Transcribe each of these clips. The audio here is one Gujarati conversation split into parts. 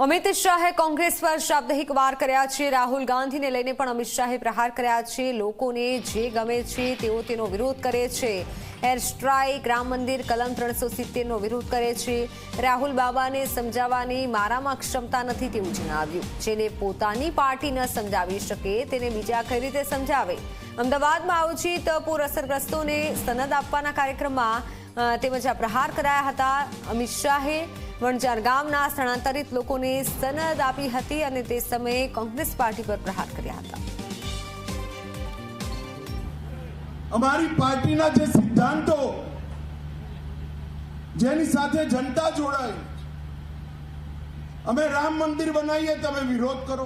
અમિત શાહે કોંગ્રેસ પર શાબ્દિક વાર કર્યા છે। રાહુલ ગાંધીને લઈને પણ અમિત શાહે પ્રહાર કર્યા છે। લોકોને જે ગમે છે તેઓ તેનો વિરોધ કરે છે। એર સ્ટ્રાઇક, રામ મંદિર, કલમ 370નો વિરોધ કરે છે। રાહુલ બાબાને સમજાવવાની મારામાં ક્ષમતા નથી તેવું જણાવ્યું। જેને પોતાની પાર્ટી ન સમજાવી શકે તેને બીજા કઈ રીતે સમજાવે। અમદાવાદમાં આયોજિત પૂર અસરગ્રસ્તોને સનદ આપવાના કાર્યક્રમમાં તેમજ આ પ્રહાર કરાયા હતા। અમિત શાહે વણજાર ગામના સ્થળાંતરિત લોકોને સનદ આપી હતી અને તે સમયે કોંગ્રેસ પાર્ટી પર પ્રહાર કર્યા હતા। અમારી પાર્ટીના જે સિદ્ધાંતો જેની સાથે જનતા જોડાય, અમે રામ મંદિર બનાવીએ તમે વિરોધ કરો,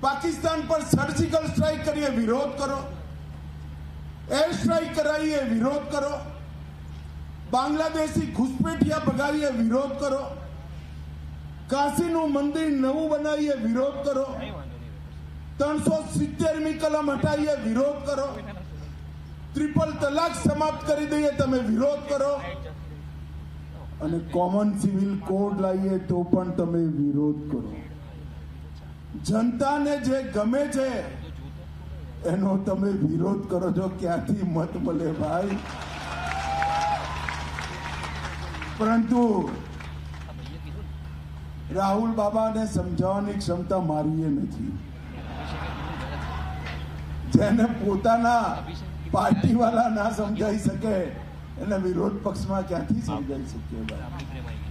પાકિસ્તાન પર સર્જિકલ સ્ટ્રાઇક કરીએ વિરોધ કરો, એર સ્ટ્રાઇક કરાવીએ વિરોધ કરો, બાંગ્લાદેશી ઘુસપેઠિયા ભગાવીએ વિરોધ કરો, કાશીનું મંદિર નવું બનાવીએ વિરોધ કરો, 370મી કલમ હટાવીએ વિરોધ કરો, ટ્રિપલ તલાક સમાપ્ત કરી દઈએ તમે વિરોધ કરો, અને કોમન સિવિલ કોડ લાવીએ તો પણ તમે વિરોધ કરો। જનતાને જે ગમે છે એનો તમે વિરોધ કરો છો। ક્યાંથી મત મળે ભાઈ? પરંતુ રાહુલ બાબાને સમજાવવાની ક્ષમતા મારી નથી। જેને પોતાના પાર્ટી વાળા ના સમજાઈ શકે એને વિરોધ પક્ષમાં ક્યાંથી સમજાઈ શકે?